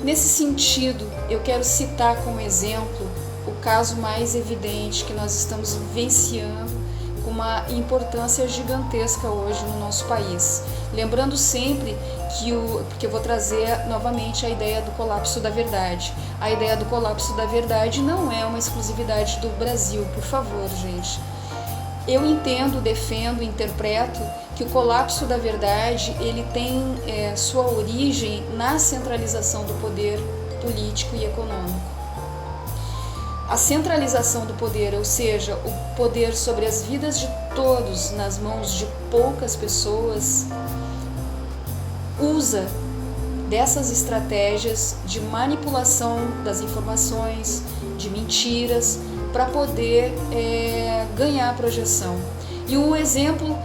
Nesse sentido, eu quero citar como exemplo o caso mais evidente que nós estamos vivenciando com uma importância gigantesca hoje no nosso país. Lembrando sempre porque eu vou trazer novamente a ideia do colapso da verdade. A ideia do colapso da verdade não é uma exclusividade do Brasil, por favor, gente. Eu entendo, defendo, interpreto que o colapso da verdade ele tem sua origem na centralização do poder político e econômico. A centralização do poder, ou seja, o poder sobre as vidas de todos nas mãos de poucas pessoas, usa dessas estratégias de manipulação das informações, de mentiras, para poder ganhar projeção. E o exemplo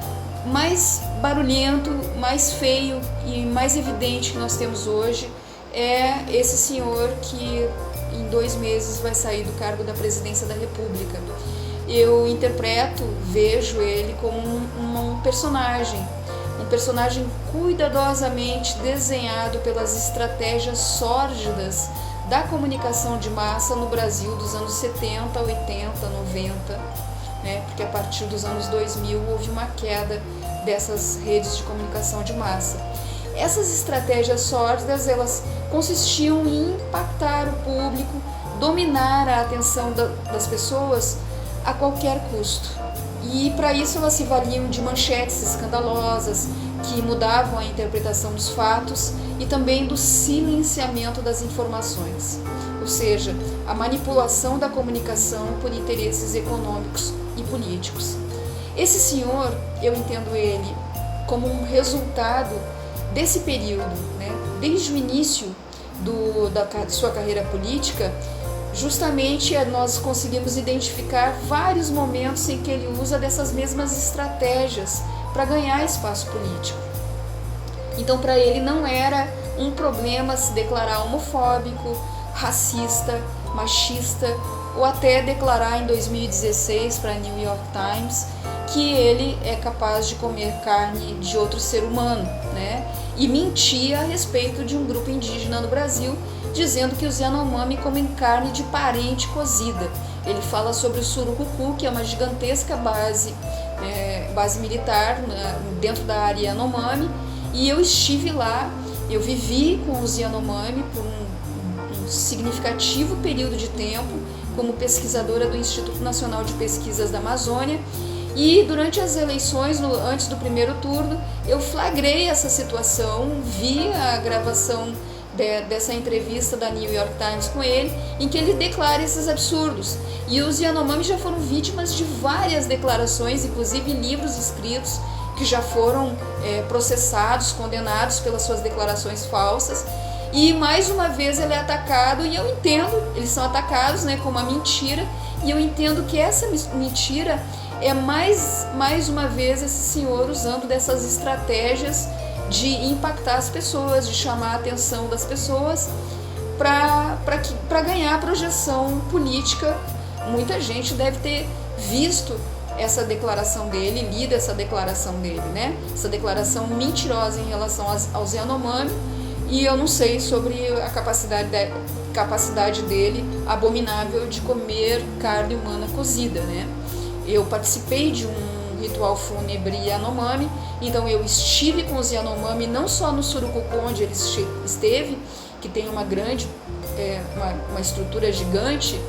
mais barulhento, mais feio e mais evidente que nós temos hoje é esse senhor que em 2 meses vai sair do cargo da presidência da República. Eu interpreto, vejo ele como um personagem cuidadosamente desenhado pelas estratégias sórdidas da comunicação de massa no Brasil dos anos 70, 80, 90, né? Porque a partir dos anos 2000 houve uma queda dessas redes de comunicação de massa. Essas estratégias sórdidas, elas consistiam em impactar o público, dominar a atenção das pessoas a qualquer custo. E para isso elas se valiam de manchetes escandalosas que mudavam a interpretação dos fatos e também do silenciamento das informações, ou seja, a manipulação da comunicação por interesses econômicos e políticos. Esse senhor, eu entendo ele como um resultado desse período, né? Desde o início da sua carreira política, justamente nós conseguimos identificar vários momentos em que ele usa dessas mesmas estratégias para ganhar espaço político. Então, para ele não era um problema se declarar homofóbico, racista, machista, ou até declarar em 2016 para New York Times que ele é capaz de comer carne de outro ser humano, né? E mentia a respeito de um grupo indígena no Brasil, dizendo que os Yanomami comem carne de parente cozida. Ele fala sobre o Surucucu, que é uma gigantesca base militar dentro da área Yanomami, e eu estive lá, eu vivi com os Yanomami por um significativo período de tempo, como pesquisadora do Instituto Nacional de Pesquisas da Amazônia, e durante as eleições, antes do primeiro turno, eu flagrei essa situação, vi a gravação dessa entrevista da New York Times com ele, em que ele declara esses absurdos. E os Yanomami já foram vítimas de várias declarações, inclusive livros escritos que já foram processados, condenados pelas suas declarações falsas. E mais uma vez ele é atacado, e eu entendo, eles são atacados, né, com uma mentira, e eu entendo que essa mentira é mais uma vez esse senhor usando dessas estratégias de impactar as pessoas, de chamar a atenção das pessoas para ganhar projeção política. Muita gente deve ter visto essa declaração dele, lido essa declaração dele, né? Essa declaração mentirosa em relação aos Yanomami, e eu não sei sobre a capacidade dele abominável de comer carne humana cozida, né? Eu participei de um ritual fúnebre Yanomami, então eu estive com os Yanomami não só no Surucucu, onde ele esteve, que tem uma grande, uma estrutura gigante,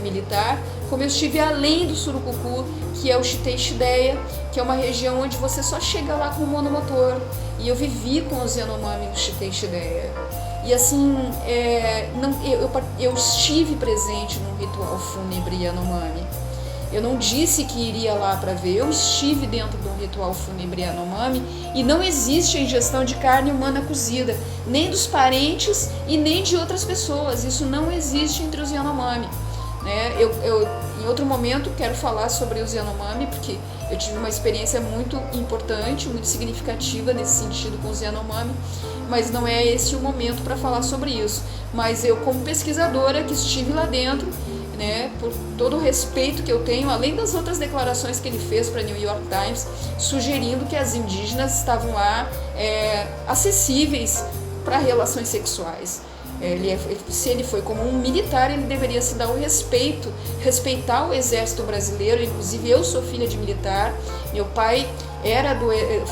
militar, como eu estive além do Surucucu, que é o Xitei-Xideia, que é uma região onde você só chega lá com o monomotor, e eu vivi com os Yanomami no Xitei-Xideia. E assim, eu estive presente num ritual fúnebre Yanomami. Eu não disse que iria lá para ver, eu estive dentro de um ritual fúnebre Yanomami, e não existe a ingestão de carne humana cozida, nem dos parentes e nem de outras pessoas. Isso não existe entre os Yanomami. Eu em outro momento quero falar sobre os Yanomami, porque eu tive uma experiência muito importante, muito significativa nesse sentido com os Yanomami, mas não é esse o momento para falar sobre isso. Mas eu, como pesquisadora que estive lá dentro, por todo o respeito que eu tenho, além das outras declarações que ele fez para New York Times, sugerindo que as indígenas estavam lá acessíveis para relações sexuais. Se ele foi como um militar, ele deveria se dar o respeito, respeitar o exército brasileiro. Inclusive, eu sou filha de militar, meu pai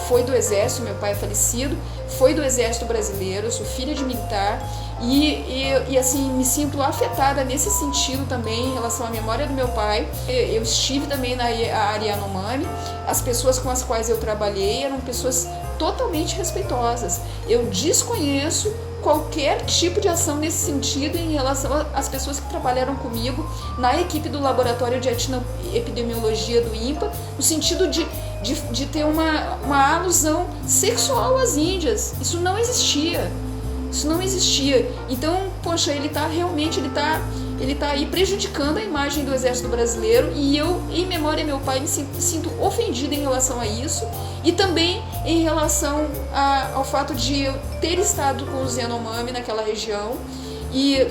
foi do exército, meu pai é falecido, foi do exército brasileiro, eu sou filha de militar e assim, me sinto afetada nesse sentido também em relação à memória do meu pai. Eu estive também na área Yanomami, as pessoas com as quais eu trabalhei eram pessoas totalmente respeitosas. Eu desconheço qualquer tipo de ação nesse sentido em relação às pessoas que trabalharam comigo na equipe do Laboratório de Etnoepidemiologia do INPA, no sentido de ter uma alusão sexual às índias. Isso não existia. Então, poxa, ele tá aí prejudicando a imagem do Exército Brasileiro, e eu, em memória ao meu pai, me sinto ofendida em relação a isso, e também em relação ao fato de eu ter estado com os Yanomami naquela região e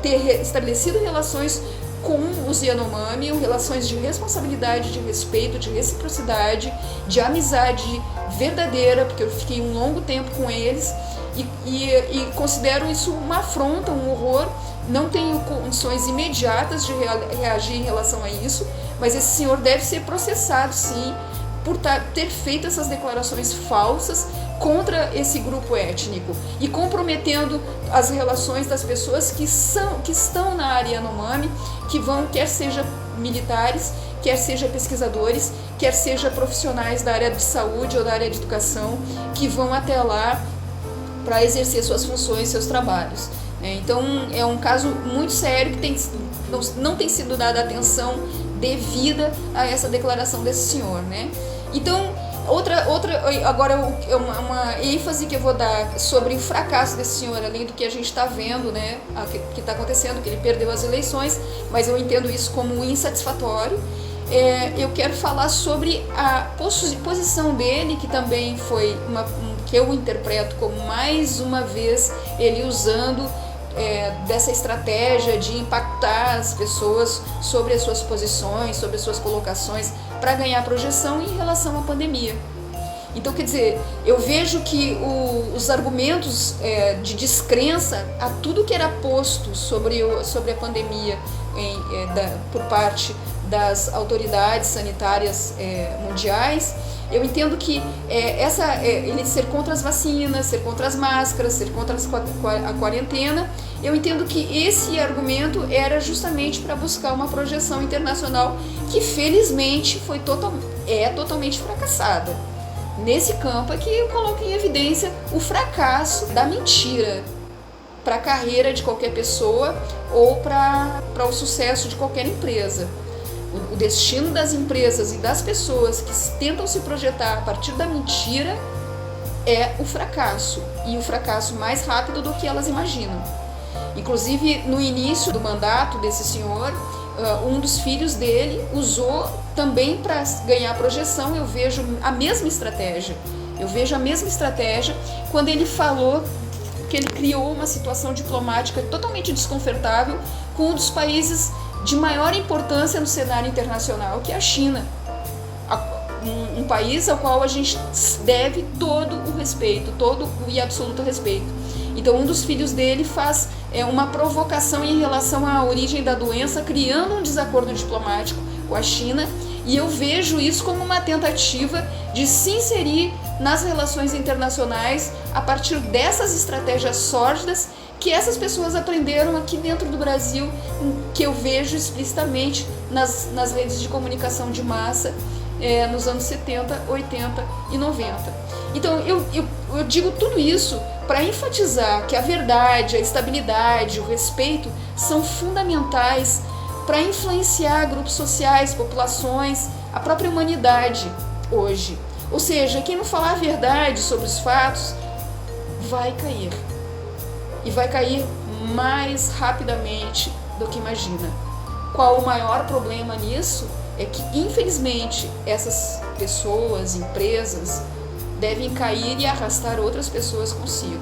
ter estabelecido relações com os Yanomami, relações de responsabilidade, de respeito, de reciprocidade, de amizade verdadeira, porque eu fiquei um longo tempo com eles, e considero isso uma afronta, um horror. Não tenho condições imediatas de reagir em relação a isso, mas esse senhor deve ser processado, sim, por ter feito essas declarações falsas contra esse grupo étnico e comprometendo as relações das pessoas que estão na área Yanomami, que vão, quer seja militares, quer seja pesquisadores, quer seja profissionais da área de saúde ou da área de educação, que vão até lá para exercer suas funções, seus trabalhos. Então, é um caso muito sério que não tem sido dada atenção devida a essa declaração desse senhor, né? Então, agora uma ênfase que eu vou dar sobre o fracasso desse senhor, além do que a gente está vendo, né, que está acontecendo, que ele perdeu as eleições, mas eu entendo isso como insatisfatório. Eu quero falar sobre a posição dele, que também foi que eu interpreto como, mais uma vez, ele usando dessa estratégia de impactar as pessoas sobre as suas posições, sobre as suas colocações, para ganhar projeção em relação à pandemia. Então, quer dizer, eu vejo que os argumentos de descrença a tudo que era posto sobre a pandemia por parte das autoridades sanitárias mundiais, eu entendo que ele ser contra as vacinas, ser contra as máscaras, ser contra a quarentena, eu entendo que esse argumento era justamente para buscar uma projeção internacional que, felizmente, é totalmente fracassada. Nesse campo é que eu coloco em evidência o fracasso da mentira para a carreira de qualquer pessoa ou para o sucesso de qualquer empresa. O destino das empresas e das pessoas que tentam se projetar a partir da mentira é o fracasso, e o fracasso mais rápido do que elas imaginam. Inclusive, no início do mandato desse senhor, um dos filhos dele usou também para ganhar projeção. Eu vejo a mesma estratégia. Quando ele falou que ele criou uma situação diplomática totalmente desconfortável com um dos países de maior importância no cenário internacional, que é a China. Um país ao qual a gente deve todo o respeito, todo e absoluto respeito. Então, um dos filhos dele faz uma provocação em relação à origem da doença, criando um desacordo diplomático com a China, e eu vejo isso como uma tentativa de se inserir nas relações internacionais a partir dessas estratégias sórdidas que essas pessoas aprenderam aqui dentro do Brasil, que eu vejo explicitamente nas redes de comunicação de massa nos anos 70, 80 e 90. Então, eu digo tudo isso para enfatizar que a verdade, a estabilidade, o respeito são fundamentais para influenciar grupos sociais, populações, a própria humanidade hoje. Ou seja, quem não falar a verdade sobre os fatos vai cair. E vai cair mais rapidamente do que imagina. Qual o maior problema nisso? É que, infelizmente, essas pessoas, empresas, devem cair e arrastar outras pessoas consigo.